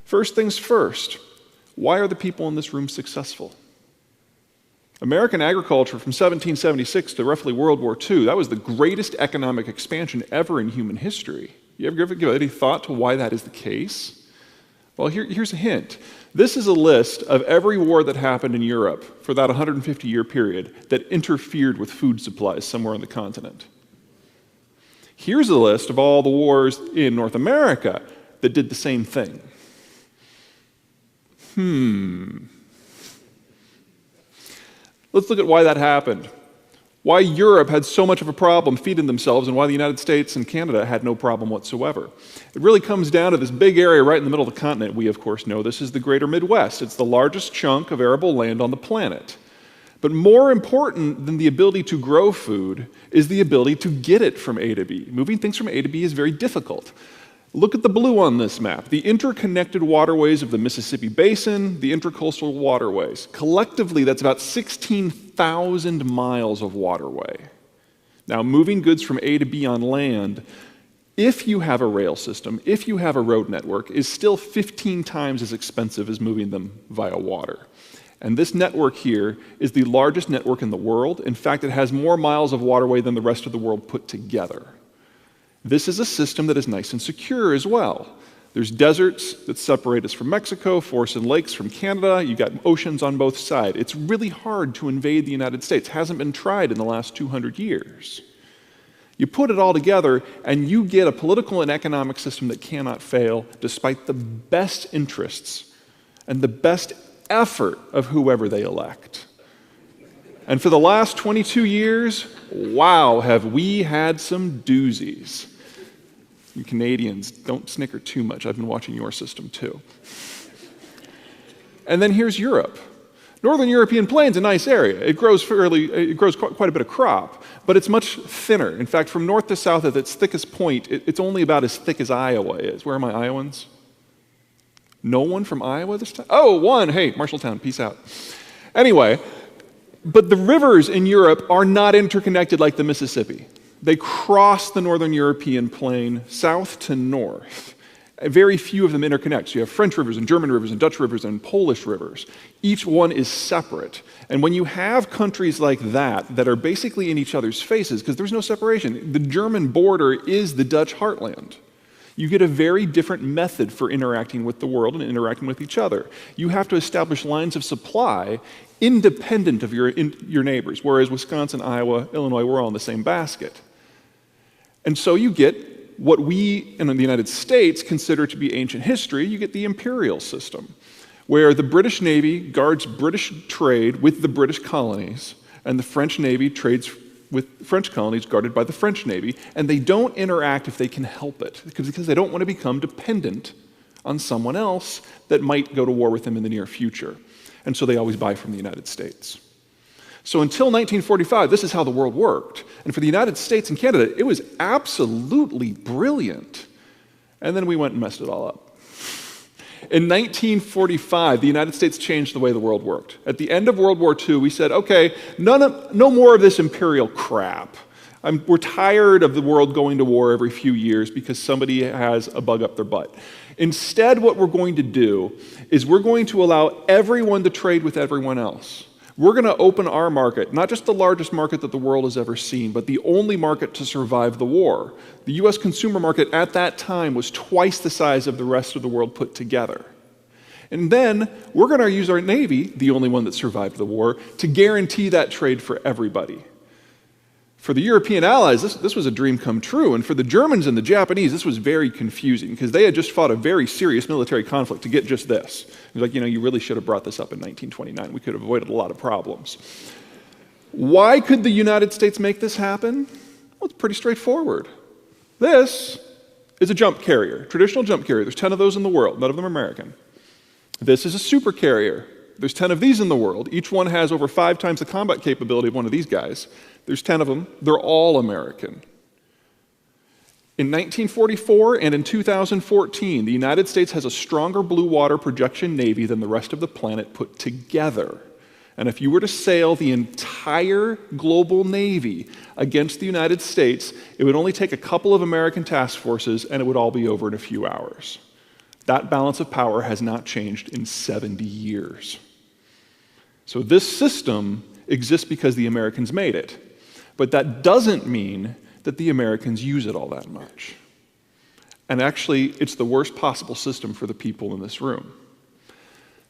First things first, why are the people in this room successful? American agriculture from 1776 to roughly World War II, that was the greatest economic expansion ever in human history. You ever give any thought to why that is the case? Well, here's a hint. This is a list of every war that happened in Europe for that 150-year period that interfered with food supplies somewhere on the continent. Here's a list of all the wars in North America that did the same thing. Let's look at why that happened. Why Europe had so much of a problem feeding themselves and why the United States and Canada had no problem whatsoever. It really comes down to this big area right in the middle of the continent. We, of course, know this is the greater Midwest. It's the largest chunk of arable land on the planet. But more important than the ability to grow food is the ability to get it from A to B. Moving things from A to B is very difficult. Look at the blue on this map. The interconnected waterways of the Mississippi Basin, the intercoastal waterways. Collectively, that's about 16,000 miles of waterway. Now, moving goods from A to B on land, if you have a rail system, if you have a road network, is still 15 times as expensive as moving them via water. And this network here is the largest network in the world. In fact, it has more miles of waterway than the rest of the world put together. This is a system that is nice and secure as well. There's deserts that separate us from Mexico, forests and lakes from Canada. You've got oceans on both sides. It's really hard to invade the United States. It hasn't been tried in the last 200 years. You put it all together, and you get a political and economic system that cannot fail, despite the best interests and the best effort of whoever they elect. And for the last 22 years, wow, have we had some doozies. You Canadians, don't snicker too much. I've been watching your system too. And then here's Europe. Northern European Plain's a nice area. It grows quite a bit of crop, but it's much thinner. In fact, from north to south at its thickest point, it's only about as thick as Iowa is. Where are my Iowans? No one from Iowa this time? Oh, one. Hey, Marshalltown, peace out. Anyway, but the rivers in Europe are not interconnected like the Mississippi. They cross the Northern European plain south to north. Very few of them interconnect. So you have French rivers and German rivers and Dutch rivers and Polish rivers. Each one is separate. And when you have countries like that are basically in each other's faces, because there's no separation, the German border is the Dutch heartland. You get a very different method for interacting with the world and interacting with each other. You have to establish lines of supply independent of your neighbors, whereas Wisconsin, Iowa, Illinois, we're all in the same basket. And so you get what we in the United States consider to be ancient history. You get the imperial system, where the British Navy guards British trade with the British colonies, and the French Navy trades with French colonies guarded by the French Navy, and they don't interact if they can help it, because they don't want to become dependent on someone else that might go to war with them in the near future. And so they always buy from the United States. So until 1945, this is how the world worked. And for the United States and Canada, it was absolutely brilliant. And then we went and messed it all up. In 1945, the United States changed the way the world worked. At the end of World War II, we said, okay, no more of this imperial crap. We're tired of the world going to war every few years because somebody has a bug up their butt. Instead, what we're going to do is we're going to allow everyone to trade with everyone else. We're going to open our market, not just the largest market that the world has ever seen, but the only market to survive the war. The US consumer market at that time was twice the size of the rest of the world put together. And then we're going to use our Navy, the only one that survived the war, to guarantee that trade for everybody. For the European allies, this was a dream come true. And for the Germans and the Japanese, this was very confusing because they had just fought a very serious military conflict to get just this. It was like, you really should have brought this up in 1929. We could have avoided a lot of problems. Why could the United States make this happen? Well, it's pretty straightforward. This is a jump carrier, traditional jump carrier. There's 10 of those in the world, none of them are American. This is a super carrier. There's 10 of these in the world. Each one has over 5 times the combat capability of one of these guys. There's 10 of them. They're all American. In 1944 and in 2014, the United States has a stronger blue water projection Navy than the rest of the planet put together. And if you were to sail the entire global Navy against the United States, it would only take a couple of American task forces and it would all be over in a few hours. That balance of power has not changed in 70 years. So this system exists because the Americans made it. But that doesn't mean that the Americans use it all that much. And actually, it's the worst possible system for the people in this room.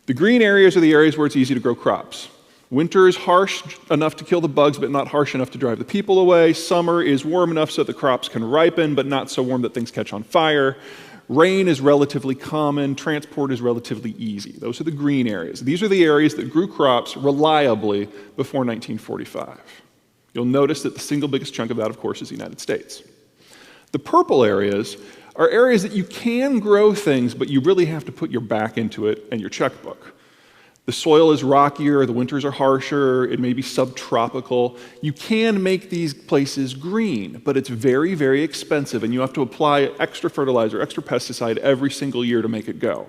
The green areas are the areas where it's easy to grow crops. Winter is harsh enough to kill the bugs, but not harsh enough to drive the people away. Summer is warm enough so the crops can ripen, but not so warm that things catch on fire. Rain is relatively common. Transport is relatively easy. Those are the green areas. These are the areas that grew crops reliably before 1945. You'll notice that the single biggest chunk of that, of course, is the United States. The purple areas are areas that you can grow things, but you really have to put your back into it and your checkbook. The soil is rockier, the winters are harsher, it may be subtropical. You can make these places green, but it's very, very expensive, and you have to apply extra fertilizer, extra pesticide every single year to make it go.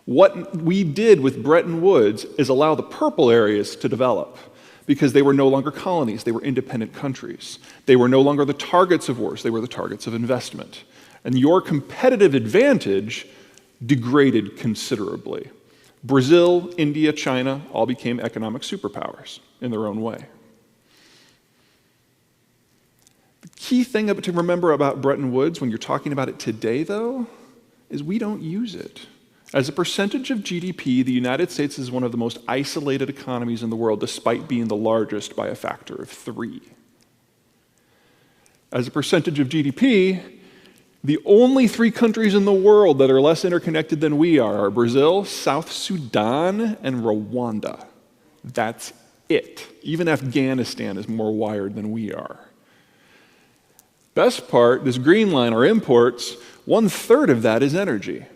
What we did with Bretton Woods is allow the purple areas to develop, because they were no longer colonies, they were independent countries. They were no longer the targets of wars, they were the targets of investment. And your competitive advantage degraded considerably. Brazil, India, China all became economic superpowers in their own way. The key thing to remember about Bretton Woods when you're talking about it today, though, is we don't use it. As a percentage of GDP, the United States is one of the most isolated economies in the world, despite being the largest by a factor of 3. As a percentage of GDP, the only 3 countries in the world that are less interconnected than we are Brazil, South Sudan, and Rwanda. That's it. Even Afghanistan is more wired than we are. Best part, this green line, our imports, 1/3 of that is energy.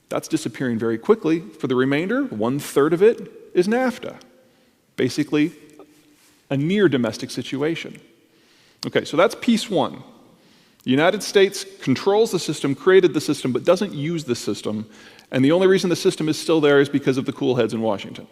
That's disappearing very quickly. For the remainder, 1/3 of it is NAFTA. Basically, a near domestic situation. Okay, so that's piece 1. The United States controls the system, created the system, but doesn't use the system. And the only reason the system is still there is because of the cool heads in Washington.